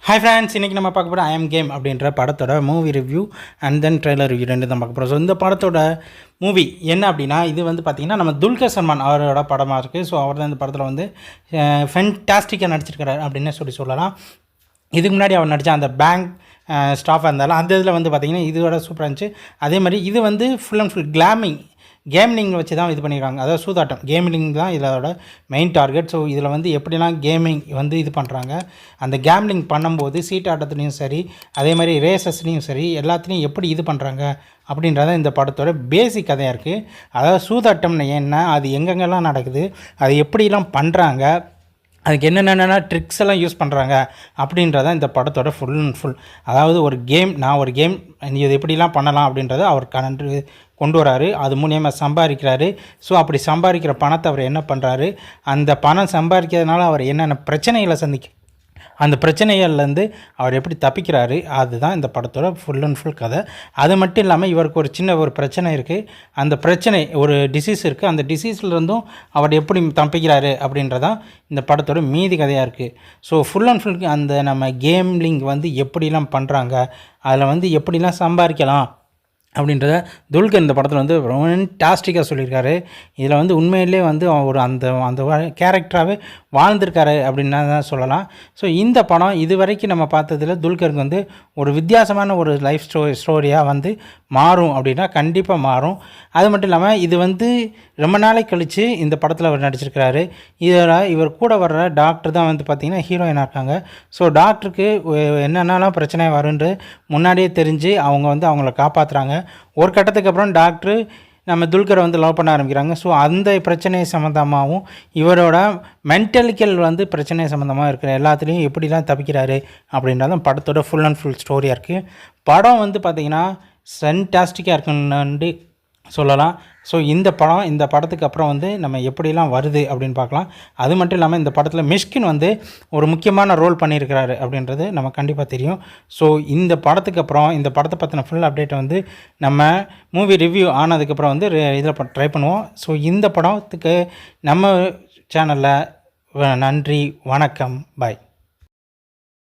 Hi friends, இன்றைக்கி நம்ம பார்க்க போகிற ஐ எம் கேம் அப்படின்ற படத்தோட movie review and then trailer review ரெண்டு தான் பார்க்க போகிறோம். ஸோ இந்த படத்தோட மூவி என்ன அப்படின்னா, இது வந்து பார்த்திங்கன்னா நம்ம துல்கர் சல்மான் அவரோட படமாக இருக்குது. ஸோ அவர் தான் இந்த படத்தில் வந்து ஃபென்டாஸ்டிக்காக நடிச்சிருக்கிறார் அப்படின்னு சொல்லலாம். இதுக்கு முன்னாடி அவர் நடித்த அந்த பேங்க் ஸ்டாஃபாக இருந்தாலும் அந்த இதில் வந்து பார்த்திங்கன்னா இதோட சூப்பராக இருந்துச்சு. அதே மாதிரி இது வந்து ஃபுல் அண்ட் ஃபுல் கேமிங் வச்சு தான் இது பண்ணியிருக்காங்க. அதாவது சூதாட்டம் கேமிங் தான் இதோட மெயின் டார்கெட். ஸோ இதில் வந்து எப்படிலாம் கேமிங் வந்து இது பண்ணுறாங்க, அந்த கேம்லிங் பண்ணும்போது சீட்டாட்டத்துலேயும் சரி, அதே மாதிரி ரேசஸ்லேயும் சரி, எல்லாத்துலேயும் எப்படி இது பண்ணுறாங்க அப்படின்றத இந்த படத்தோட பேசிக் கதையாக இருக்குது. அதாவது சூதாட்டம்னு என்ன, அது எங்கெங்கெல்லாம் நடக்குது, அது எப்படிலாம் பண்ணுறாங்க, அதுக்கு என்னென்ன ட்ரிக்ஸ் எல்லாம் யூஸ் பண்ணுறாங்க அப்படின்றத இந்த படத்தோட ஃபுல் அண்ட் ஃபுல். அதாவது ஒரு கேம் இது எப்படிலாம் பண்ணலாம் அப்படின்றத அவர் கொண்டு வராரு. அது மூலியமாக சம்பாதிக்கிறாரு. ஸோ அப்படி சம்பாதிக்கிற பணத்தை அவர் என்ன பண்ணுறாரு, அந்த பணம் சம்பாதிக்கிறதுனால அவர் என்னென்ன பிரச்சனைகளை அந்த பிரச்சனைகள்லேருந்து அவர் எப்படி தப்பிக்கிறாரு, அதுதான் இந்த படத்தோட ஃபுல் அண்ட் ஃபுல் கதை. அது மட்டும் இல்லாமல் இவருக்கு ஒரு சின்ன பிரச்சனை இருக்குது. அந்த பிரச்சனை ஒரு டிசீஸ் இருக்குது. அந்த டிசீஸ்லேருந்தும் அவர் எப்படி தப்பிக்கிறாரு அப்படின்றதான் இந்த படத்தோட மீதி கதையாக இருக்குது. ஸோ ஃபுல் அண்ட் ஃபுல் அந்த நம்ம கேம்லிங் வந்து எப்படிலாம் பண்ணுறாங்க, அதில் வந்து எப்படிலாம் சம்பாதிக்கலாம் அப்படின்றத துல்கர் இந்த படத்தில் வந்து ஃபென்டாஸ்டிக்காக சொல்லியிருக்காரு. இதில் வந்து உண்மையிலே வந்து ஒரு அந்த கேரக்டராகவே வாழ்ந்திருக்காரு அப்படின்னு தான் சொல்லலாம். ஸோ இந்த படம் இது வரைக்கும் நம்ம பார்த்ததில் துல்கருக்கு வந்து ஒரு வித்தியாசமான ஒரு லைஃப் ஸ்டோரியாக வந்து மாறும் அப்படின்னா கண்டிப்பாக மாறும். அது மட்டும் இல்லாமல் இது வந்து ரொம்ப நாளைக்கு கழித்து இந்த படத்தில் அவர் நடிச்சிருக்கிறாரு. இதில் இவர் கூட வர்ற டாக்டர் தான் வந்து பார்த்திங்கன்னா ஹீரோயினாக இருக்காங்க. ஸோ டாக்டருக்கு என்னென்னலாம் பிரச்சனை வரும்னு முன்னாடியே தெரிஞ்சு அவங்க வந்து அவங்கள காப்பாற்றுறாங்க. ஒரு கட்டத்துக்கு அப்புறம் டாக்டரு நம்ம துல்கரை வந்து லவ் பண்ண ஆரம்பிக்கிறாங்க. ஸோ அந்த பிரச்சனை சம்மந்தமாகவும் இவரோட மென்டலிக்கல் வந்து பிரச்சனை சம்மந்தமாக இருக்கிற எல்லாத்துலேயும் எப்படிலாம் தப்பிக்கிறாரு அப்படின்றதும் படத்தோட ஃபுல் அண்ட் ஃபுல் ஸ்டோரியாக இருக்குது. படம் வந்து பார்த்திங்கன்னா ஃபென்டாஸ்டிக்காக இருக்குன்னு சொல்லலாம். ஸோ இந்த படத்துக்கு அப்புறம் வந்து நம்ம எப்படிலாம் வருது அப்படின்னு பார்க்கலாம். அது மட்டும் இல்லாமல் இந்த படத்தில் மிஷ்கின் வந்து ஒரு முக்கியமான ரோல் பண்ணியிருக்கிறாரு அப்படின்றது நம்ம கண்டிப்பாக தெரியும். ஸோ இந்த படத்துக்கு அப்புறம் இந்த படத்தை பற்றின ஃபுல் அப்டேட்டை வந்து நம்ம மூவி ரிவ்யூ ஆனதுக்கப்புறம் வந்து இதில் ட்ரை பண்ணுவோம். ஸோ இந்த படத்துக்கு நம்ம சேனலில் நன்றி, வணக்கம், பாய்.